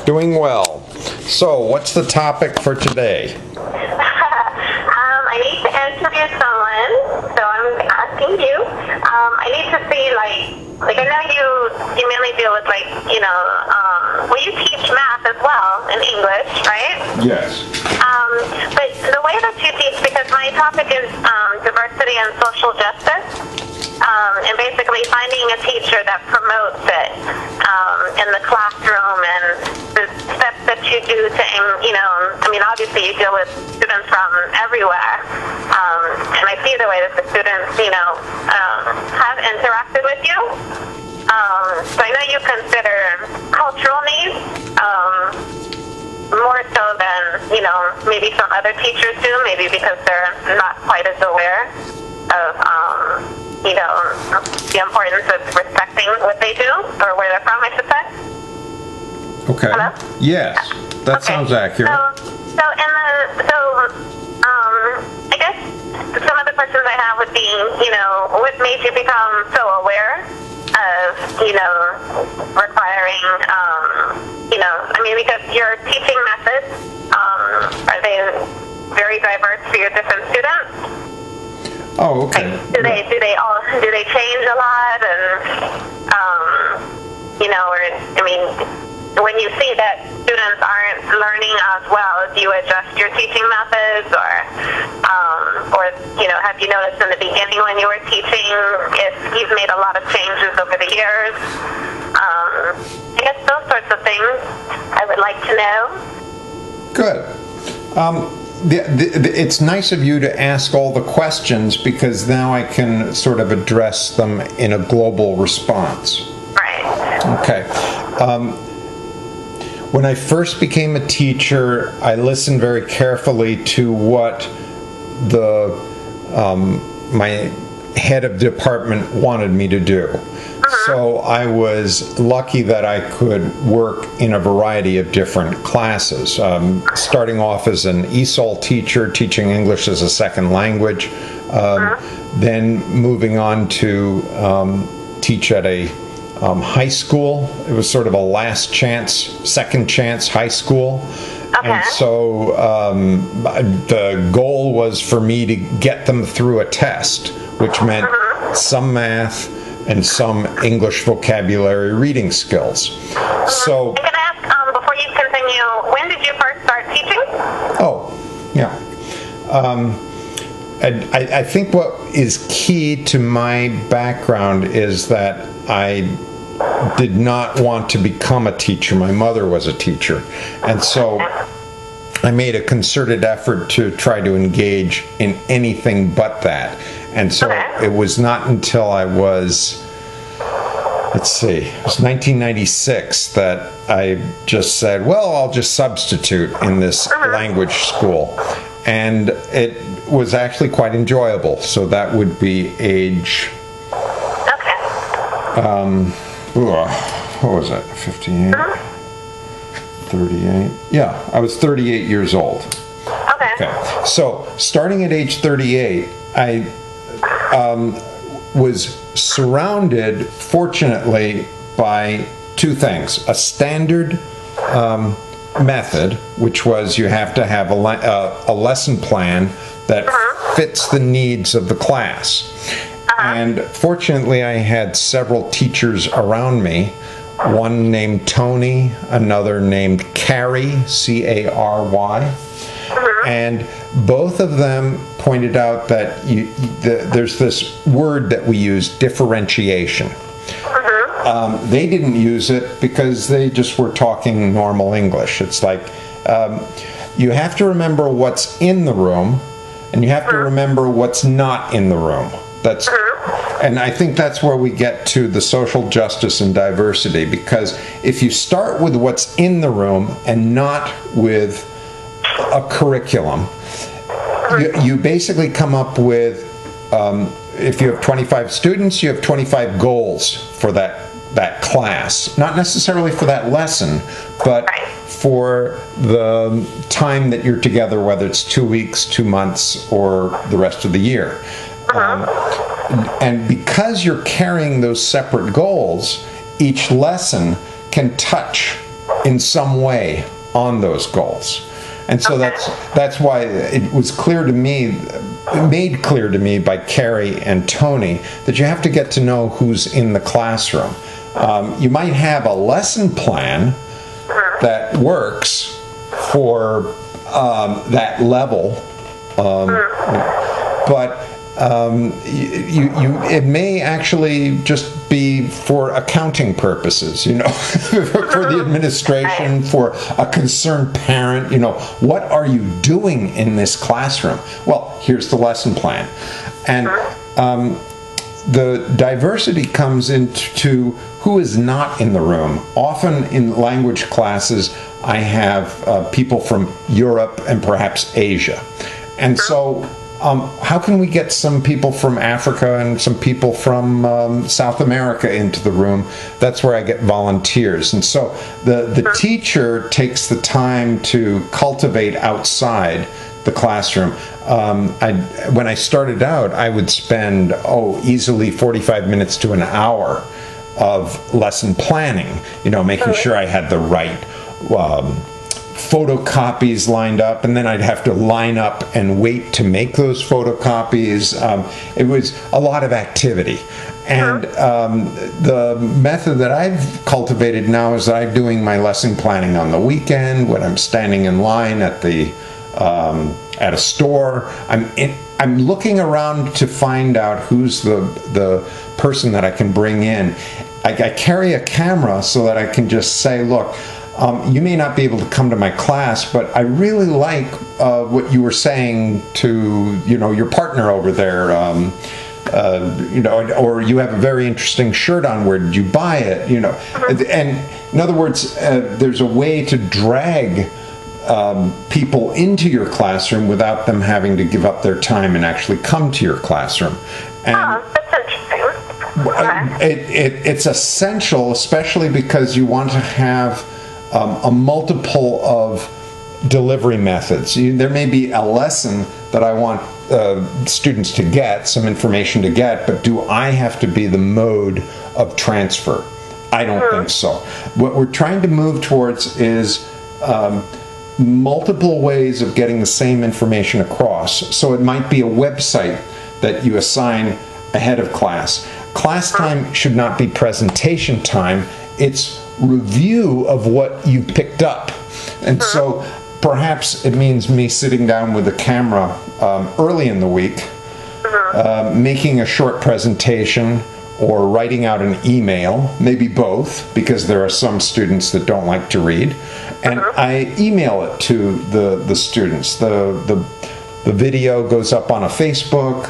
Doing well. So, what's the topic for today? I need to interview someone, so I'm asking you. I need to see, like I know you mainly deal with, well, you teach math as well in English, right? Yes. But the way that you teach, because my topic is diversity and social justice, and basically finding a teacher that promotes it in the classroom, and the steps that you do to, obviously you deal with students from everywhere, and I see the way that the students, have interacted with you. So I know you consider cultural needs more so than, maybe some other teachers do, maybe because they're not quite as aware of, the importance of respecting what they do, or where they're from, I should say. Okay. Hello? Yes, that sounds accurate. I guess some of the questions I have would be, what made you become so aware of, requiring, because your teaching methods, are they very diverse for your different students? Oh, okay. Do they change a lot, and when you see that students aren't learning as well, do you adjust your teaching methods, or have you noticed in the beginning when you were teaching if you've made a lot of changes over the years? I guess those sorts of things I would like to know. Good. It's nice of you to ask all the questions, because now I can sort of address them in a global response. Right. Okay. When I first became a teacher, I listened very carefully to what my head of department wanted me to do. So I was lucky that I could work in a variety of different classes, starting off as an ESOL teacher, teaching English as a second language, then moving on to teach at a high school. It was sort of a last chance, second chance high school. Okay. And so the goal was for me to get them through a test, which meant some math and some English vocabulary reading skills. So, I'm going to ask, before you continue, when did you first start teaching? Oh, yeah. I think what is key to my background is that I did not want to become a teacher. My mother was a teacher. And so I made a concerted effort to try to engage in anything but that. And so it was not until I was, it was 1996 that I just said, well, I'll just substitute in this language school. And it was actually quite enjoyable. So that would be age, what was it, 58? 38? Yeah, I was 38 years old. Okay. So, starting at age 38, I was surrounded, fortunately, by two things. A standard method, which was you have to have a lesson plan that fits the needs of the class. And fortunately, I had several teachers around me, one named Tony, another named Carrie, C-A-R-Y, and both of them pointed out that there's this word that we use, differentiation. They didn't use it because they just were talking normal English. It's like you have to remember what's in the room, and you have to remember what's not in the room. And I think that's where we get to the social justice and diversity, because if you start with what's in the room and not with a curriculum, you basically come up with, if you have 25 students, you have 25 goals for that class. Not necessarily for that lesson, but for the time that you're together, whether it's 2 weeks, 2 months, or the rest of the year. And because you're carrying those separate goals, each lesson can touch in some way on those goals. And so that's why it was clear to me, made clear to me by Carrie and Tony, that you have to get to know who's in the classroom. You might have a lesson plan that works for that level, but it may actually just be for accounting purposes, for the administration, for a concerned parent. What are you doing in this classroom? Well, here's the lesson plan. And the diversity comes into who is not in the room. Often in language classes, I have people from Europe and perhaps Asia. And so how can we get some people from Africa and some people from South America into the room? That's where I get volunteers. And so the teacher takes the time to cultivate outside the classroom. When I started out, I would spend, easily 45 minutes to an hour of lesson planning, making sure I had the right photocopies lined up, and then I'd have to line up and wait to make those photocopies. It was a lot of activity. And the method that I've cultivated now is that I'm doing my lesson planning on the weekend when I'm standing in line at a store. I'm looking around to find out who's the person that I can bring in. I carry a camera so that I can just say, look, you may not be able to come to my class, but I really like what you were saying to your partner over there, or you have a very interesting shirt on. Where did you buy it? And in other words, there's a way to drag people into your classroom without them having to give up their time and actually come to your classroom. And that's interesting. It's essential, especially because you want to have a multiple of delivery methods. There may be a lesson that I want students to get, some information to get, but do I have to be the mode of transfer? I don't think so. What we're trying to move towards is multiple ways of getting the same information across. So it might be a website that you assign ahead of class. Class time should not be presentation time. It's review of what you picked up. And so perhaps it means me sitting down with a camera early in the week, making a short presentation, or writing out an email, maybe both, because there are some students that don't like to read, and I email it to the students. The video goes up on a Facebook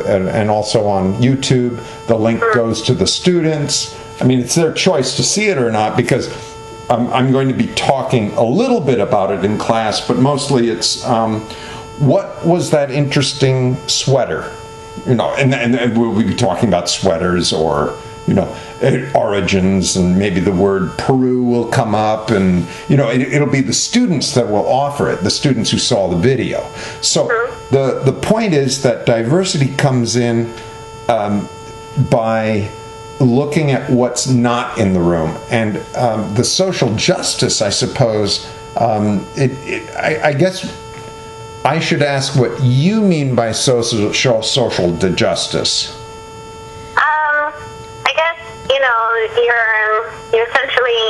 and also on YouTube. The link goes to the students. I mean, it's their choice to see it or not, because I'm going to be talking a little bit about it in class, but mostly it's what was that interesting sweater? And we'll be talking about sweaters, or origins, and maybe the word Peru will come up, and it'll be the students that will offer it, the students who saw the video. So the point is that diversity comes in by looking at what's not in the room, and the social justice, I suppose. I guess I should ask what you mean by social justice. I guess you essentially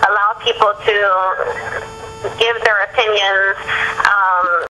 allow people to give their opinions